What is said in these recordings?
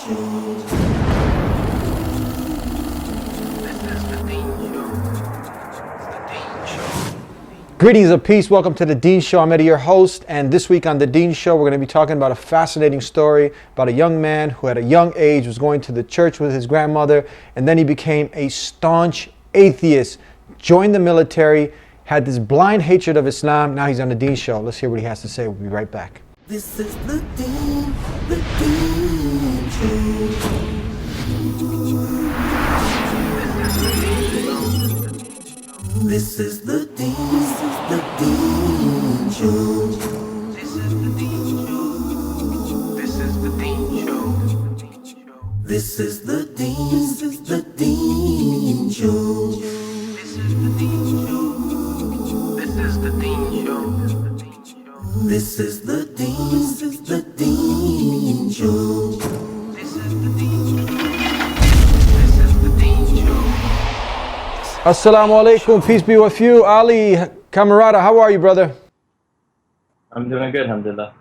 Greetings of peace. Welcome to the Dean Show. I'm Eddie, your host, and this week on the Dean Show, we're going to be talking about a fascinating story about a young man who at a young age was going to the church with his grandmother, and then he became a staunch atheist, joined the military, had this blind hatred of Islam. Now he's on the Dean Show. Let's hear what he has to say. We'll be right back. This is the Dean Show. This is the Dean Show. This is the Dean Show. This is the Dean Show. This is the Dean Show. This is the Dean Show. This is the Dean Show. This is the Dean Show. This is the Dean Show. Assalamu alaikum, peace be with you. Ali Cammarata, how are you, brother? I'm doing good, alhamdulillah.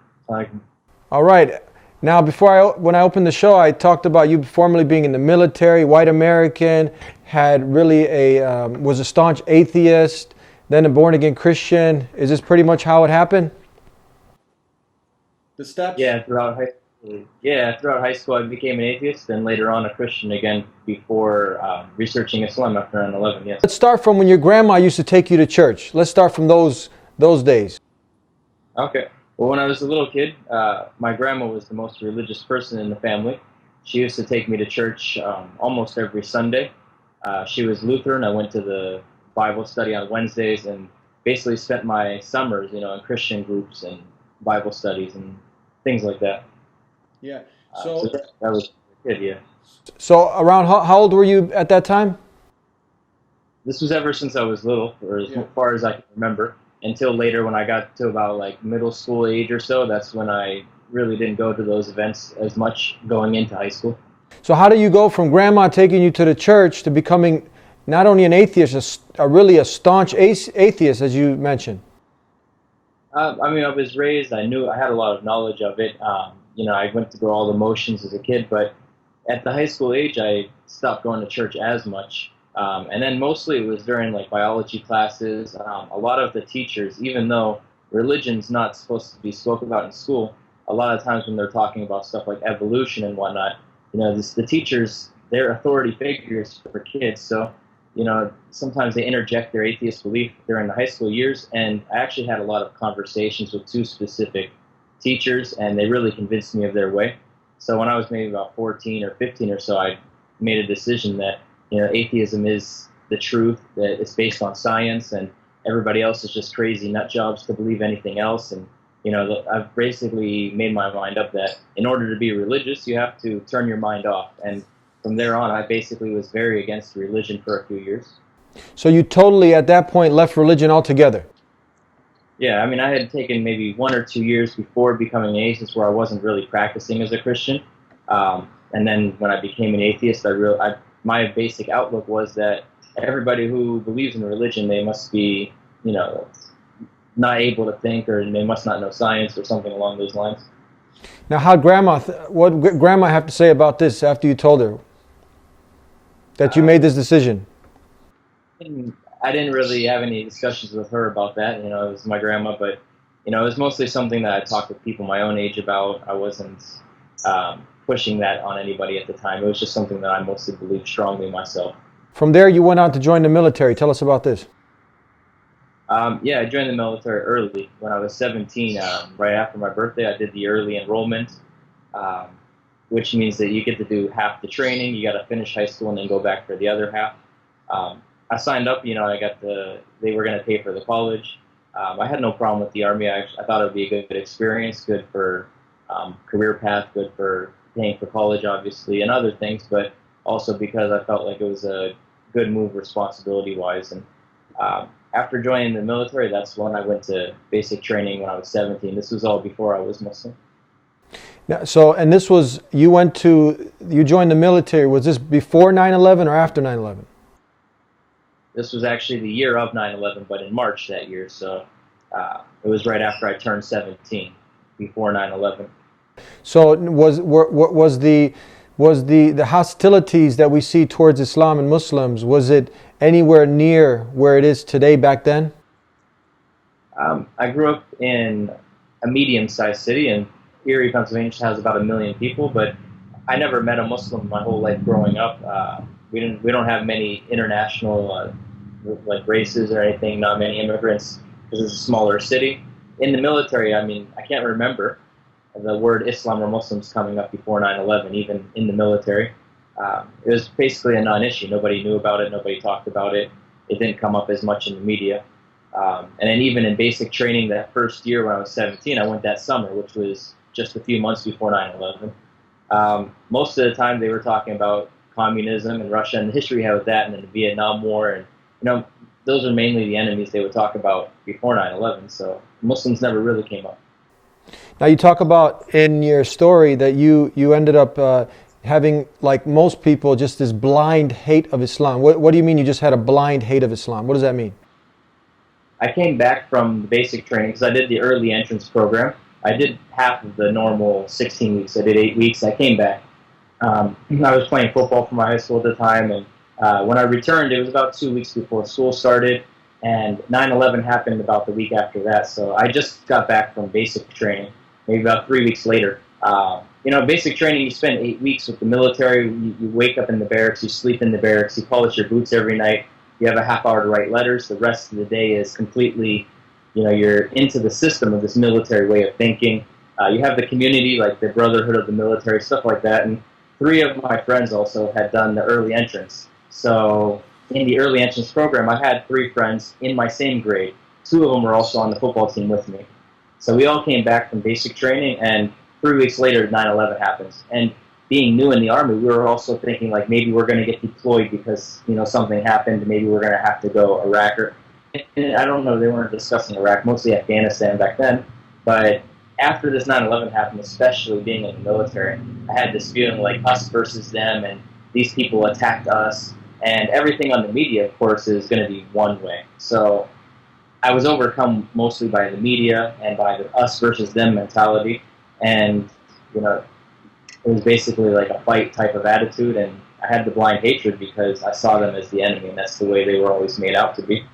All right. Now, when I opened the show, I talked about you formerly being in the military, white American, was a staunch atheist, then a born-again Christian. Is this pretty much how it happened? The steps? Yeah, throughout high school I became an atheist, and later on a Christian again before researching Islam after 9/11. Yes. Let's start from when your grandma used to take you to church. Let's start from those days. Okay. Well, when I was a little kid, my grandma was the most religious person in the family. She used to take me to church almost every Sunday. She was Lutheran. I went to the Bible study on Wednesdays and basically spent my summers, in Christian groups and Bible studies and things like that. Yeah. So that was a kid, yeah. So around how old were you at that time? This was ever since I was little, or as far as I can remember, until later when I got to about like middle school age or so. That's when I really didn't go to those events as much going into high school. So how do you go from grandma taking you to the church to becoming not only an atheist, really a staunch atheist, as you mentioned? I was raised, I had a lot of knowledge of it. I went through all the motions as a kid, but at the high school age, I stopped going to church as much. And then mostly it was during like biology classes. A lot of the teachers, even though religion's not supposed to be spoken about in school, a lot of times when they're talking about stuff like evolution and whatnot, the teachers, they're authority figures for kids. So sometimes they interject their atheist belief during the high school years, and I actually had a lot of conversations with two specific teachers, and they really convinced me of their way. So when I was maybe about 14 or 15 or so, I made a decision that, atheism is the truth, that it's based on science, and everybody else is just crazy nut jobs to believe anything else. And, I've basically made my mind up that in order to be religious, you have to turn your mind off. And from there on, I basically was very against religion for a few years. So you totally, at that point, left religion altogether? Yeah, I had taken maybe 1 or 2 years before becoming an atheist where I wasn't really practicing as a Christian. And then when I became an atheist, my basic outlook was that everybody who believes in religion, they must be, not able to think, or they must not know science or something along those lines. Now, what did grandma have to say about this after you told her that you made this decision? I didn't really have any discussions with her about that. It was my grandma, but it was mostly something that I talked with people my own age about. I wasn't pushing that on anybody at the time. It was just something that I mostly believed strongly myself. From there, you went on to join the military. Tell us about this. I joined the military early. When I was 17, right after my birthday, I did the early enrollment, which means that you get to do half the training. You got to finish high school and then go back for the other half. I signed up. They were going to pay for the college. I had no problem with the Army. I thought it would be a good experience, good for career path, good for paying for college, obviously, and other things, but also because I felt like it was a good move responsibility-wise. And after joining the military, that's when I went to basic training when I was 17. This was all before I was Muslim. Now, you joined the military. Was this before 9/11 or after 9/11? This was actually the year of 9/11, but in March that year. So it was right after I turned 17, before 9/11. So was was the hostilities that we see towards Islam and Muslims, was it anywhere near where it is today back then? I grew up in a medium-sized city, and Erie, Pennsylvania has about 1 million people, but I never met a Muslim my whole life growing up. We don't have many international like races or anything, not many immigrants, because it's a smaller city. In the military, I mean, I can't remember the word Islam or Muslims coming up before 9/11, even in the military. It was basically a non-issue. Nobody knew about it. Nobody talked about it. It didn't come up as much in the media. And then even in basic training that first year when I was 17, I went that summer, which was just a few months before 9/11. Most of the time they were talking about communism and Russia and the history we had with that, and then the Vietnam War, and those are mainly the enemies they would talk about before 9/11. So Muslims never really came up. Now you talk about in your story that you ended up having, like most people, just this blind hate of Islam. What do you mean you just had a blind hate of Islam? What does that mean? I came back from the basic training because I did the early entrance program. I did half of the normal 16 weeks. I did 8 weeks. I came back. I was playing football for my high school at the time, and when I returned, it was about 2 weeks before school started, and 9/11 happened about the week after that. So I just got back from basic training, maybe about 3 weeks later. Basic training, you spend 8 weeks with the military. You wake up in the barracks, you sleep in the barracks, you polish your boots every night. You have a half hour to write letters. The rest of the day is completely, you're into the system of this military way of thinking. You have the community, like the brotherhood of the military, stuff like that. And 3 of my friends also had done the early entrance. So in the early entrance program, I had 3 friends in my same grade. 2 of them were also on the football team with me. So we all came back from basic training, and 3 weeks later, 9/11 happens. And being new in the Army, we were also thinking, like, maybe we're going to get deployed because, something happened. Maybe we're going to have to go Iraq. I don't know, they weren't discussing Iraq, mostly Afghanistan back then. But after this 9/11 happened, especially being in the military, I had this feeling like us versus them, and these people attacked us. And everything on the media, of course, is going to be one way. So I was overcome mostly by the media and by the us versus them mentality. And, it was basically like a fight type of attitude, and I had the blind hatred because I saw them as the enemy, and that's the way they were always made out to be.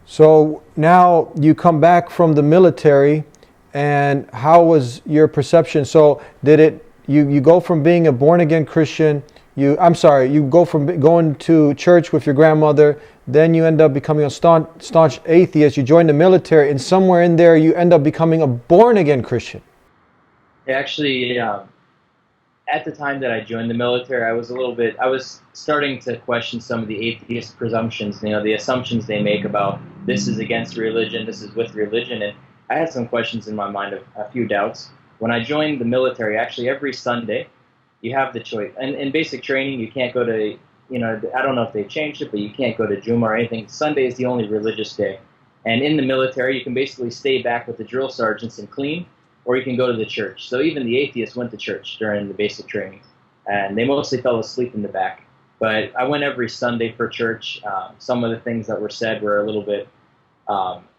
So now you come back from the military, and how was your perception? So you go from being a born-again Christian, you go from going to church with your grandmother, then you end up becoming a staunch atheist, you join the military, and somewhere in there you end up becoming a born-again Christian. Actually, at the time that I joined the military, I was starting to question some of the atheist presumptions, the assumptions they make about this is against religion, this is with religion, and I had some questions in my mind, of a few doubts. When I joined the military, actually every Sunday, you have the choice. And in basic training, you can't go to, I don't know if they've changed it, but you can't go to Juma or anything. Sunday is the only religious day. And in the military, you can basically stay back with the drill sergeants and clean, or you can go to the church. So even the atheists went to church during the basic training, and they mostly fell asleep in the back. But I went every Sunday for church. Some of the things that were said were a little bit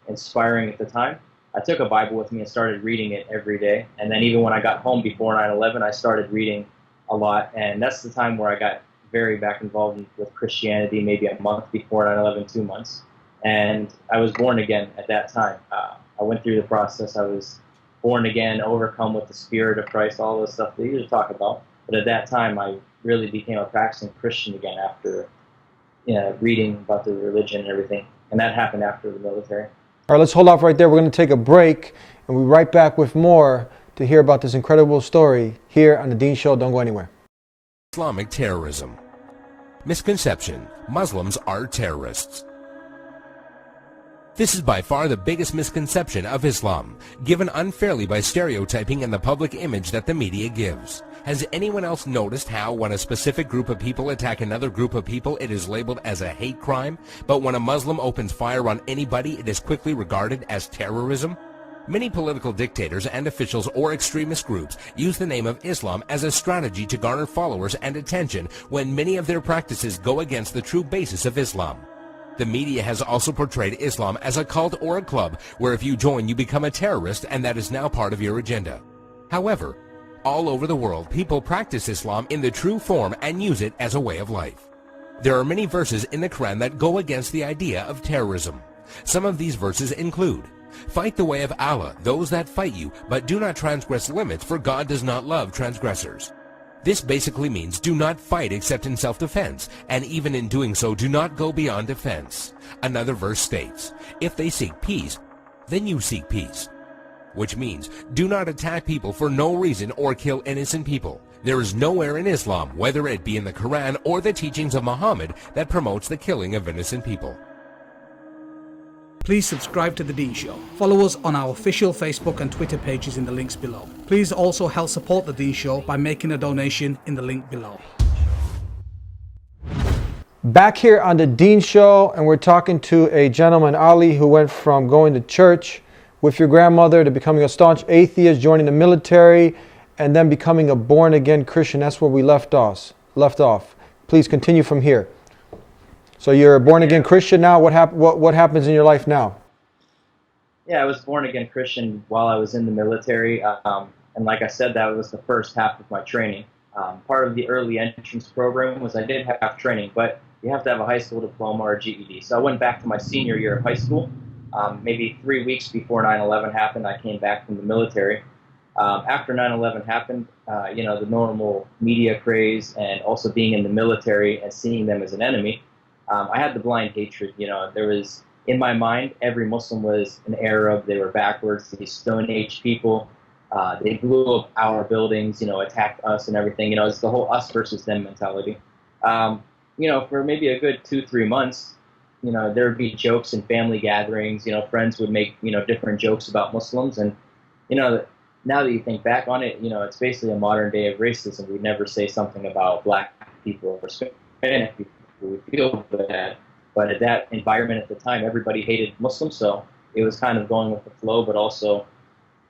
inspiring at the time. I took a Bible with me and started reading it every day. And then even when I got home before 9/11, I started reading a lot. And that's the time where I got very back involved with Christianity, maybe a month before 9/11, 2 months. And I was born again at that time. I went through the process. I was born again, overcome with the Spirit of Christ, all this stuff they usually talk about. But at that time, I really became a practicing Christian again after reading about the religion and everything. And that happened after the military. All right, let's hold off right there. We're going to take a break, and we'll be right back with more to hear about this incredible story here on The Dean Show. Don't go anywhere. Islamic terrorism. Misconception: Muslims are terrorists. This is by far the biggest misconception of Islam, given unfairly by stereotyping and the public image that the media gives. Has anyone else noticed how when a specific group of people attack another group of people, it is labeled as a hate crime, but when a Muslim opens fire on anybody, it is quickly regarded as terrorism? Many political dictators and officials or extremist groups use the name of Islam as a strategy to garner followers and attention when many of their practices go against the true basis of Islam. The media has also portrayed Islam as a cult or a club where if you join you become a terrorist, and that is now part of your agenda. However, All over the world, people practice Islam in the true form and use it as a way of life. There are many verses in the Quran that go against the idea of terrorism. Some of these verses include, "Fight the way of Allah, those that fight you, but do not transgress limits, for God does not love transgressors." This basically means do not fight except in self-defense, and even in doing so, do not go beyond defense. Another verse states, "If they seek peace, then you seek peace," which means do not attack people for no reason or kill innocent people. There is nowhere in Islam, whether it be in the Quran or the teachings of Muhammad, that promotes the killing of innocent people. Please subscribe to The Dean Show. Follow us on our official Facebook and Twitter pages in the links below. Please also help support The Dean Show by making a donation in the link below. Back here on The Dean Show, and we're talking to a gentleman, Ali, who went from going to church with your grandmother to becoming a staunch atheist, joining the military, and then becoming a born-again Christian. That's where we left off. Please continue from here. So you're a born-again Christian now. What happens in your life now? Yeah, I was born-again Christian while I was in the military, and like I said, that was the first half of my training. Part of the early entrance program was I did have training, but you have to have a high school diploma or a GED. So I went back to my senior year of high school. Maybe 3 weeks before 9/11 happened, I came back from the military. After 9/11 happened, the normal media craze and also being in the military and seeing them as an enemy, I had the blind hatred. There was, in my mind, every Muslim was an Arab. They were backwards, these Stone Age people. They blew up our buildings, attacked us and everything. It's the whole us versus them mentality. For maybe a good 2-3 months, there would be jokes in family gatherings. Friends would make, different jokes about Muslims. And, now that you think back on it, it's basically a modern day of racism. We'd never say something about black people or Hispanic people. We feel bad. But at that environment at the time, everybody hated Muslims. So it was kind of going with the flow, but also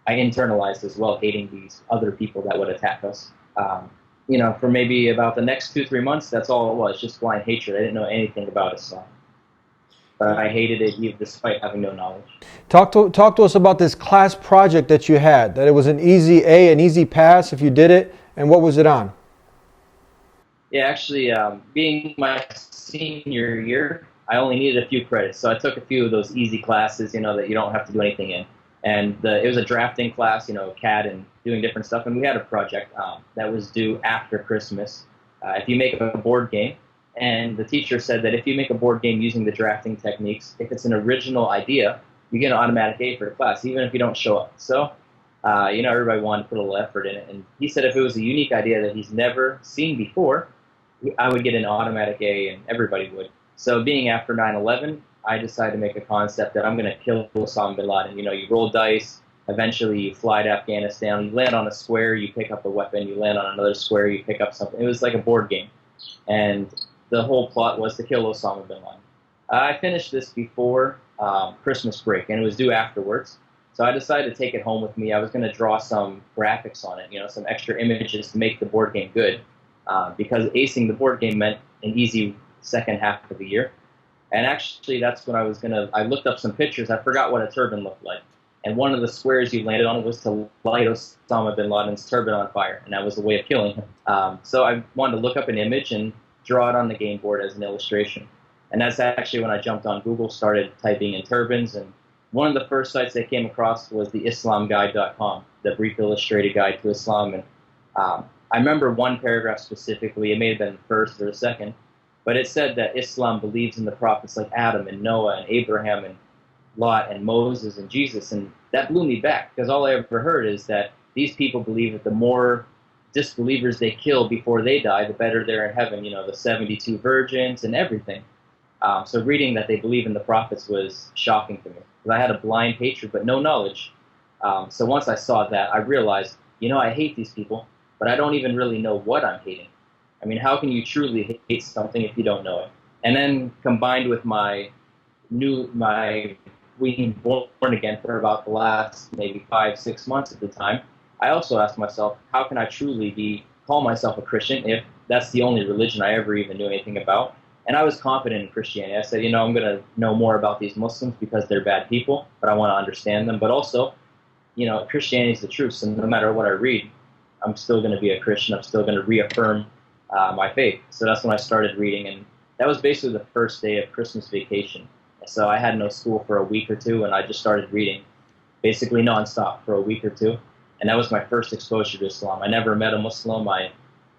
I internalized as well, hating these other people that would attack us. For maybe about the next 2-3 months, that's all it was, just blind hatred. I didn't know anything about Islam. But I hated it despite having no knowledge. Talk to us about this class project that you had, that it was an easy A, an easy pass if you did it, and what was it on? Yeah, actually, being my senior year, I only needed a few credits. So I took a few of those easy classes, that you don't have to do anything in. And it was a drafting class, CAD and doing different stuff. And we had a project that was due after Christmas. If you make a board game, and the teacher said that if you make a board game using the drafting techniques, if it's an original idea, you get an automatic A for the class, even if you don't show up. So, everybody wanted to put a little effort in it. And he said if it was a unique idea that he's never seen before, I would get an automatic A, and everybody would. So being after 9/11, I decided to make a concept that I'm going to kill Osama bin Laden. You roll dice, eventually you fly to Afghanistan, you land on a square, you pick up a weapon, you land on another square, you pick up something. It was like a board game. And the whole plot was to kill Osama bin Laden. I finished this before Christmas break, and it was due afterwards. So I decided to take it home with me. I was going to draw some graphics on it, some extra images to make the board game good. Because acing the board game meant an easy second half of the year. And actually, that's when I looked up some pictures. I forgot what a turban looked like. And one of the squares you landed on was to light Osama bin Laden's turban on fire. And that was the way of killing him. So I wanted to look up an image and draw it on the game board as an illustration. And that's actually when I jumped on Google, started typing in turbans. And one of the first sites I came across was the IslamGuide.com, the brief illustrated guide to Islam. And I remember one paragraph specifically. It may have been the first or the second. But it said that Islam believes in the prophets like Adam and Noah and Abraham and Lot and Moses and Jesus. And that blew me back, because all I ever heard is that these people believe that the more disbelievers they kill before they die, the better they're in heaven. The 72 virgins and everything. So reading that they believe in the prophets was shocking to me, because I had a blind hatred but no knowledge. So once I saw that, I realized, I hate these people, but I don't even really know what I'm hating. I mean, how can you truly hate something if you don't know it? And then combined with my being born again for about the last maybe 5-6 months at the time, I also asked myself, how can I truly call myself a Christian if that's the only religion I ever even knew anything about? And I was confident in Christianity. I said, I'm going to know more about these Muslims because they're bad people, but I want to understand them. But also, Christianity is the truth, so no matter what I read, I'm still going to be a Christian. I'm still going to reaffirm my faith. So that's when I started reading, and that was basically the first day of Christmas vacation. So I had no school for a week or two, and I just started reading basically nonstop for a week or two. And that was my first exposure to Islam. I never met a Muslim. I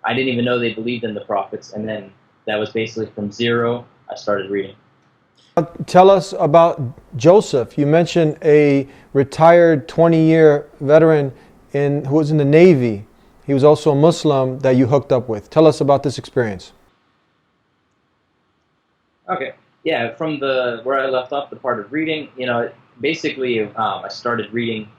didn't even know they believed in the prophets. And then that was basically from zero, I started reading. Tell us about Joseph. You mentioned a retired 20-year veteran who was in the Navy. He was also a Muslim that you hooked up with. Tell us about this experience. Okay. Yeah, from where I left off, the part of reading, basically I started reading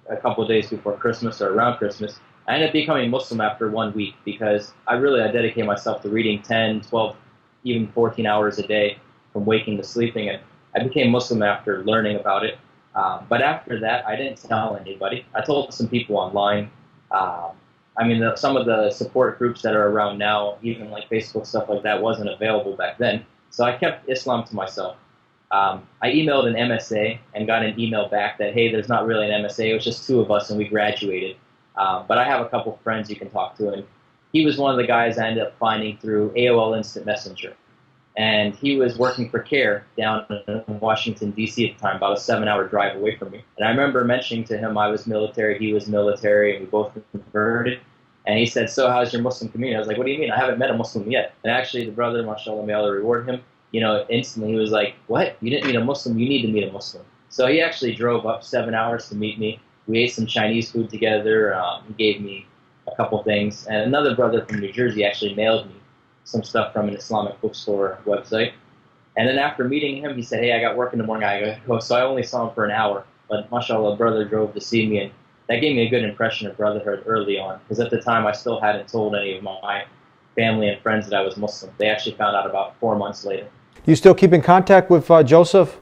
a couple of days before Christmas or around Christmas. I ended up becoming Muslim after 1 week because I dedicated myself to reading 10, 12, even 14 hours a day from waking to sleeping, and I became Muslim after learning about it. But after that, I didn't tell anybody. I told some people online. Some of the support groups that are around now, even like Facebook, stuff like that, wasn't available back then. So I kept Islam to myself. I emailed an MSA and got an email back that, hey, there's not really an MSA. It was just 2 of us, and we graduated. But I have a couple friends you can talk to, and he was one of the guys I ended up finding through AOL Instant Messenger. And he was working for CARE down in Washington, D.C. at the time, about a 7-hour drive away from me. And I remember mentioning to him I was military, he was military, and we both converted. And he said, so how's your Muslim community? I was like, what do you mean? I haven't met a Muslim yet. And actually, the brother, mashallah, may Allah reward him, instantly he was like, what? You didn't meet a Muslim? You need to meet a Muslim. So he actually drove up 7 hours to meet me. We ate some Chinese food together. He gave me a couple things. And another brother from New Jersey actually mailed me some stuff from an Islamic bookstore website. And then after meeting him, he said, hey, I got work in the morning, I gotta go. So I only saw him for an hour, but mashallah, brother drove to see me, and that gave me a good impression of brotherhood early on, because at the time I still hadn't told any of my family and friends that I was Muslim. They actually found out about 4 months later. You still keep in contact with Joseph?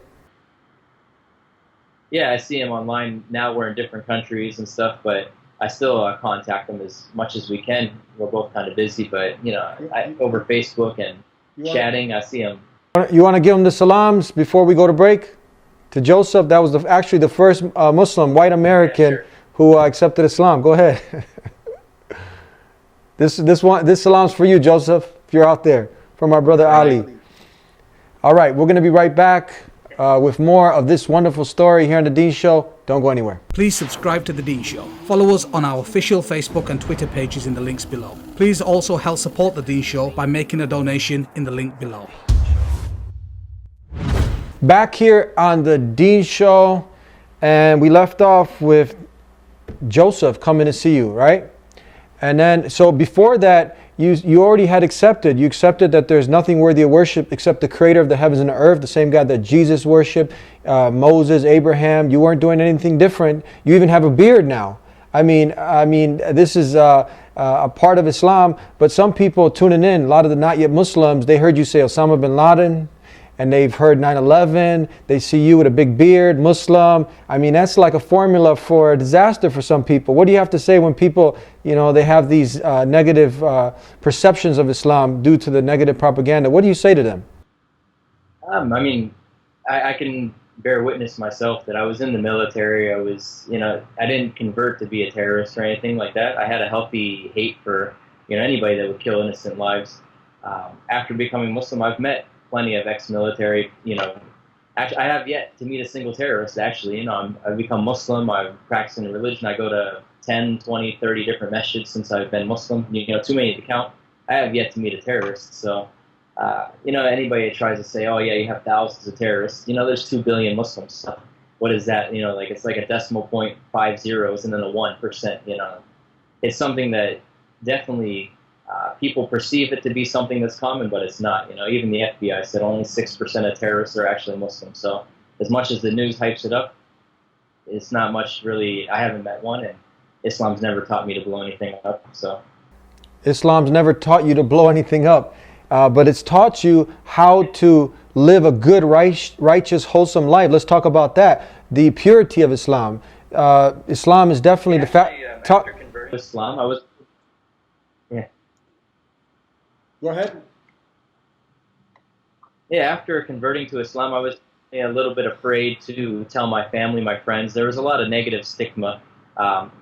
Yeah, I see him online. Now we're in different countries and stuff, but I still contact him as much as we can. We're both kind of busy, but over Facebook and chatting, I see him. You want to give him the salams before we go to break? To Joseph, that was actually the first Muslim, white American, who accepted Islam. Go ahead. This salam's for you, Joseph, if you're out there, from our brother Ali. All right, we're going to be right back with more of this wonderful story here on The Deen Show. Don't go anywhere. Please subscribe to The Deen Show. Follow us on our official Facebook and Twitter pages in the links below. Please also help support The Deen Show by making a donation in the link below. Back here on The Deen Show, and we left off with Joseph coming to see you, right? And then, so before that, you already had accepted. You accepted that there's nothing worthy of worship except the creator of the heavens and the earth, the same God that Jesus worshiped, Moses, Abraham. You weren't doing anything different. You even have a beard now. I mean, this is a part of Islam, but some people tuning in, a lot of the not yet Muslims, they heard you say Osama bin Laden, and they've heard 9/11, they see you with a big beard, Muslim. I mean, that's like a formula for a disaster for some people. What do you have to say when people, they have these negative perceptions of Islam due to the negative propaganda? What do you say to them? I can bear witness myself that I was in the military. I was, I didn't convert to be a terrorist or anything like that. I had a healthy hate for, anybody that would kill innocent lives. After becoming Muslim, I've met plenty of ex-military, actually, I have yet to meet a single terrorist, actually. I've become Muslim, I'm practicing the religion, I go to 10, 20, 30 different masjids since I've been Muslim, too many to count. I have yet to meet a terrorist, so, anybody that tries to say, oh yeah, you have thousands of terrorists, there's 2 billion Muslims, so what is that, it's like a decimal point, 5 zeros, and then a 1%, It's something that definitely people perceive it to be something that's common, but it's not. Even the FBI said only 6% of terrorists are actually Muslim. So as much as the news hypes it up, it's not much really. I haven't met one, and Islam's never taught me to blow anything up. So Islam's never taught you to blow anything up, but it's taught you how to live a good, righteous, wholesome life. Let's talk about that. The purity of Islam. Islam is definitely the fact. After converting to Islam, I was. Yeah. Go ahead. Yeah, after converting to Islam, I was a little bit afraid to tell my family, my friends. There was a lot of negative stigma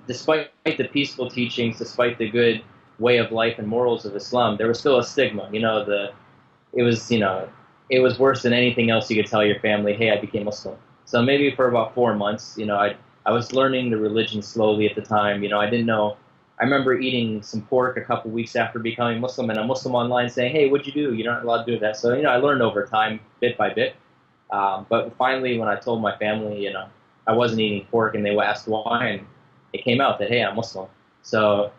Despite the peaceful teachings, despite the good way of life and morals of Islam, there was still a stigma. It was, it was worse than anything else you could tell your family, hey, I became Muslim. So maybe for about 4 months, I was learning the religion slowly at the time. I didn't know. I remember eating some pork a couple weeks after becoming Muslim, and a Muslim online saying, hey, what'd you do? You're not allowed to do that. So, I learned over time, bit by bit. But finally, when I told my family, I wasn't eating pork, and they asked why, and it came out that, hey, I'm Muslim. So,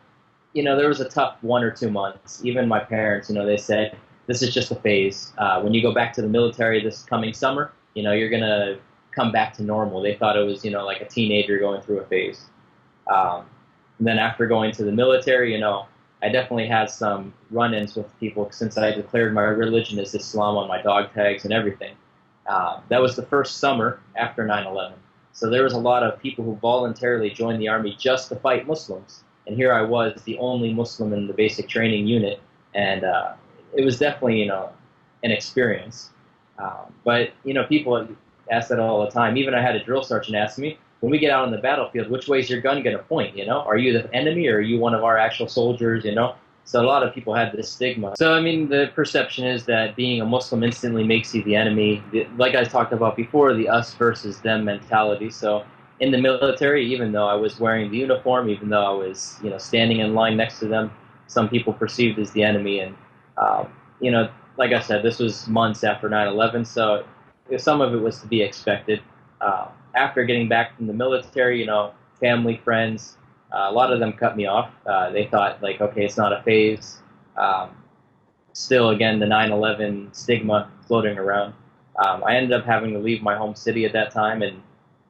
there was a tough 1 or 2 months. Even my parents, they said, this is just a phase. When you go back to the military this coming summer, you're going to come back to normal. They thought it was, like a teenager going through a phase. And then after going to the military, I definitely had some run-ins with people since I declared my religion as Islam on my dog tags and everything. That was the first summer after 9/11. So there was a lot of people who voluntarily joined the army just to fight Muslims. And here I was, the only Muslim in the basic training unit. And it was definitely, an experience. But, people ask that all the time. Even I had a drill sergeant ask me, when we get out on the battlefield, which way is your gun going to point, Are you the enemy or are you one of our actual soldiers, So a lot of people had this stigma. So, the perception is that being a Muslim instantly makes you the enemy. Like I talked about before, the us versus them mentality. So in the military, even though I was wearing the uniform, even though I was, standing in line next to them, some people perceived as the enemy. And, like I said, this was months after 9/11, so some of it was to be expected. After getting back from the military, family, friends, a lot of them cut me off. They thought, like, okay, it's not a phase. Still, again, the 9/11 stigma floating around. I ended up having to leave my home city at that time and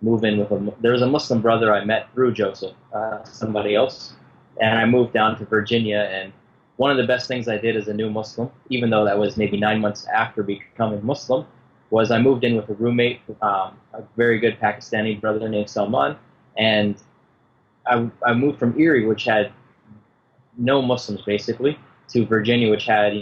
move in with there was a Muslim brother I met through Joseph, somebody else, and I moved down to Virginia. And one of the best things I did as a new Muslim, even though that was maybe 9 months after becoming Muslim, was I moved in with a roommate, a very good Pakistani brother named Salman, and I moved from Erie, which had no Muslims basically, to Virginia, which had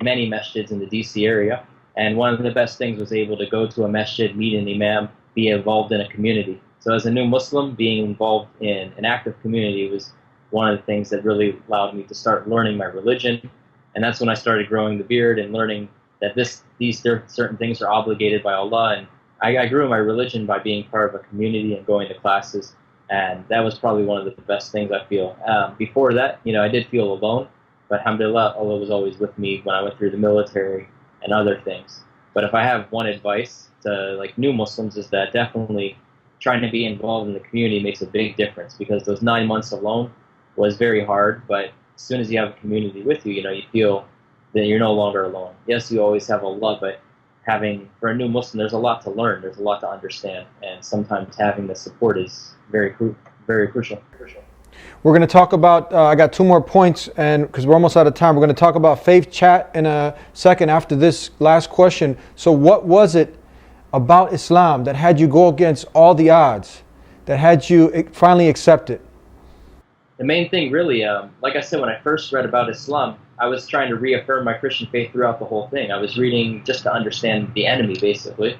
many masjids in the DC area. And one of the best things was able to go to a masjid, meet an imam, be involved in a community. So as a new Muslim, being involved in an active community was one of the things that really allowed me to start learning my religion. And that's when I started growing the beard and learning that these certain things are obligated by Allah. And I grew my religion by being part of a community and going to classes. And that was probably one of the best things I feel. Before that, I did feel alone, but alhamdulillah, Allah was always with me when I went through the military and other things. But if I have one advice to new Muslims, is that definitely trying to be involved in the community makes a big difference, because those 9 months alone was very hard. But as soon as you have a community with you, you feel that you're no longer alone. Yes, you always have Allah, but for a new Muslim, there's a lot to learn, there's a lot to understand, and sometimes having the support is very crucial. We're going to talk about, I got 2 more points, and because we're almost out of time, we're going to talk about faith chat in a second after this last question. So what was it about Islam that had you go against all the odds, that had you finally accept it? The main thing really, like I said, when I first read about Islam, I was trying to reaffirm my Christian faith throughout the whole thing. I was reading just to understand the enemy, basically.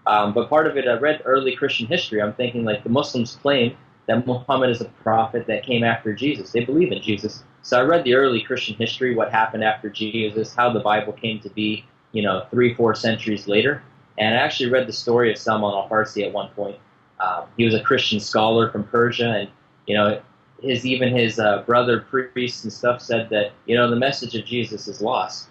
But part of it, I read early Christian history. I'm thinking, the Muslims claim that Muhammad is a prophet that came after Jesus. They believe in Jesus. So I read the early Christian history, what happened after Jesus, how the Bible came to be, 3-4 centuries later. And I actually read the story of Salman al-Farsi at one point. He was a Christian scholar from Persia, and, his brother priests and stuff said that, the message of Jesus is lost.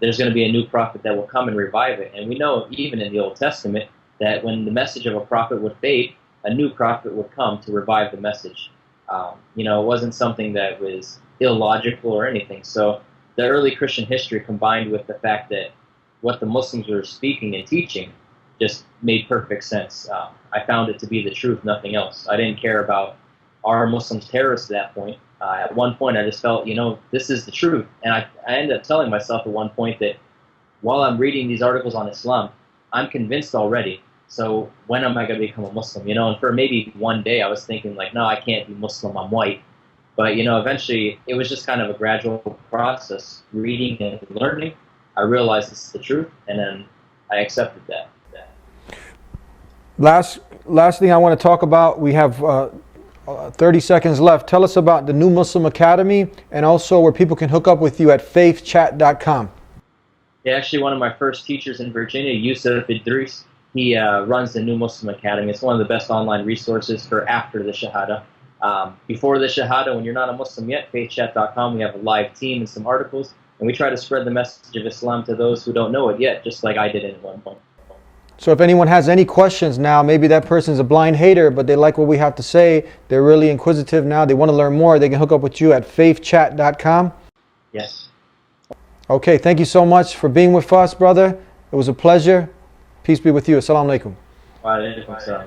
There's going to be a new prophet that will come and revive it. And we know, even in the Old Testament, that when the message of a prophet would fade, a new prophet would come to revive the message. It wasn't something that was illogical or anything. So the early Christian history, combined with the fact that what the Muslims were speaking and teaching, just made perfect sense. I found it to be the truth, nothing else. I didn't care about, are Muslims terrorists at that point? At one point, I just felt, this is the truth. And I ended up telling myself at one point that while I'm reading these articles on Islam, I'm convinced already. So when am I going to become a Muslim? And for maybe one day, I was thinking, no, I can't be Muslim, I'm white. But, eventually, it was just kind of a gradual process, reading and learning. I realized this is the truth, and then I accepted that. Last thing I want to talk about, we have 30 seconds left. Tell us about the New Muslim Academy and also where people can hook up with you at faithchat.com. Yeah, actually, one of my first teachers in Virginia, Yusuf Idris, he runs the New Muslim Academy. It's one of the best online resources for after the Shahada. Before the Shahada, when you're not a Muslim yet, faithchat.com, we have a live team and some articles, and we try to spread the message of Islam to those who don't know it yet, just like I did at one point. So if anyone has any questions now, maybe that person's a blind hater, but they like what we have to say, they're really inquisitive now, they want to learn more, they can hook up with you at faithchat.com. Yes. Okay, thank you so much for being with us, brother. It was a pleasure. Peace be with you. Assalamu alaikum. Wa alaikum salam.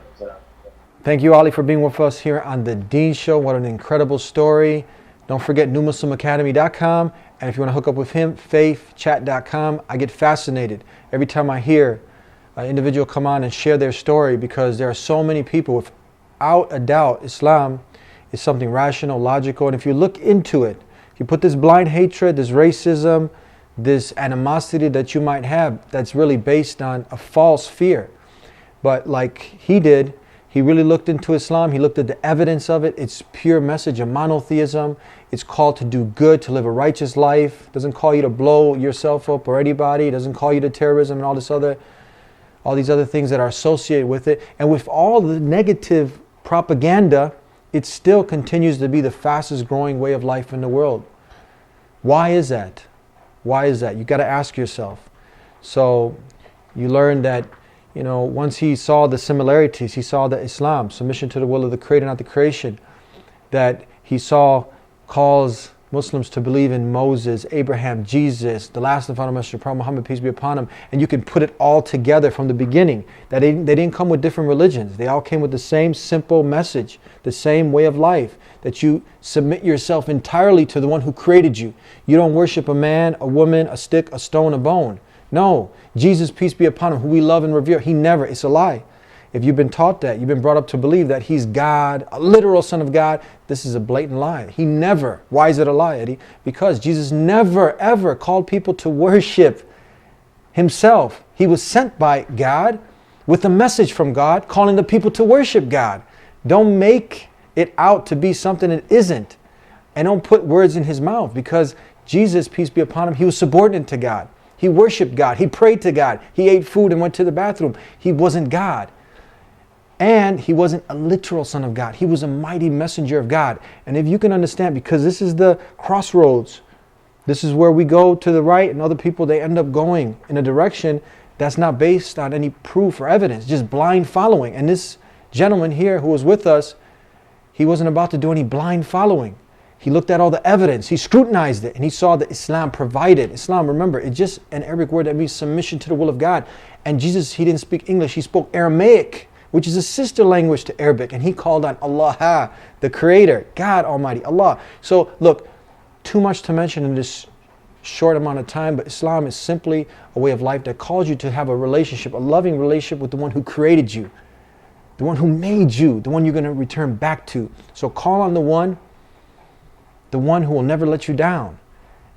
Thank you, Ali, for being with us here on The Deen Show. What an incredible story. Don't forget newmuslimacademy.com. And if you want to hook up with him, faithchat.com. I get fascinated every time I hear an individual come on and share their story, because there are so many people. Without a doubt, Islam is something rational, logical. And if you look into it, if you put this blind hatred, this racism, this animosity that you might have, that's really based on a false fear. But like he did, he really looked into Islam. He looked at the evidence of it. It's pure message of monotheism. It's called to do good, to live a righteous life. It doesn't call you to blow yourself up or anybody. It doesn't call you to terrorism and all these other things that are associated with it. And with all the negative propaganda, it still continues to be the fastest growing way of life in the world. Why is that? Why is that? You got to ask yourself. So you learn that, once he saw the similarities, he saw that Islam, submission to the will of the Creator, not the creation, that he saw calls Muslims to believe in Moses, Abraham, Jesus, the last and final messenger, Prophet Muhammad, peace be upon him. And you can put it all together from the beginning. That they didn't come with different religions. They all came with the same simple message, the same way of life, that you submit yourself entirely to the one who created you. You don't worship a man, a woman, a stick, a stone, a bone. No, Jesus, peace be upon him, who we love and revere, he never, it's a lie. If you've been taught that, you've been brought up to believe that he's God, a literal son of God, this is a blatant lie. He never. Why is it a lie, Eddie? Because Jesus never, ever called people to worship himself. He was sent by God with a message from God, calling the people to worship God. Don't make it out to be something it isn't. And don't put words in his mouth, because Jesus, peace be upon him, he was subordinate to God. He worshiped God. He prayed to God. He ate food and went to the bathroom. He wasn't God. And he wasn't a literal son of God. He was a mighty messenger of God. And if you can understand, because this is the crossroads, this is where we go to the right, and other people, they end up going in a direction that's not based on any proof or evidence, just blind following. And this gentleman here who was with us, he wasn't about to do any blind following. He looked at all the evidence, he scrutinized it, and he saw that Islam provided. Islam, remember, it's just an Arabic word that means submission to the will of God. And Jesus, he didn't speak English, he spoke Aramaic, which is a sister language to Arabic, and he called on Allah, the Creator, God Almighty, Allah. So look, too much to mention in this short amount of time, but Islam is simply a way of life that calls you to have a relationship, a loving relationship with the one who created you, the one who made you, the one you're going to return back to. So call on the one who will never let you down.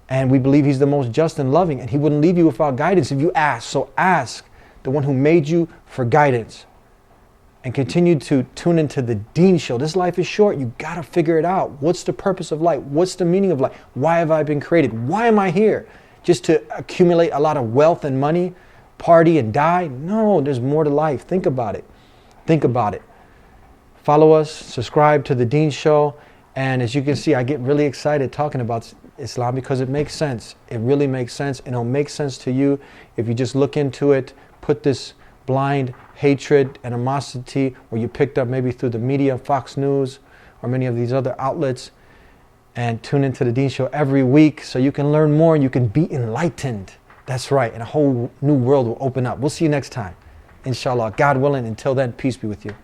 And we believe he's the most just and loving, and he wouldn't leave you without guidance if you ask. So ask the one who made you for guidance. And continue to tune into the Deen Show. This life is short. You got to figure it out. What's the purpose of life? What's the meaning of life? Why have I been created? Why am I here? Just to accumulate a lot of wealth and money, party and die? No, there's more to life. Think about it. Think about it. Follow us, subscribe to the Deen Show. And as you can see, I get really excited talking about Islam because it makes sense. It really makes sense. And it'll make sense to you if you just look into it, put this blind hatred, animosity, or you picked up maybe through the media, Fox News, or many of these other outlets, and tune into the Deen Show every week so you can learn more and you can be enlightened. That's right, and a whole new world will open up. We'll see you next time, inshallah. God willing, until then, peace be with you.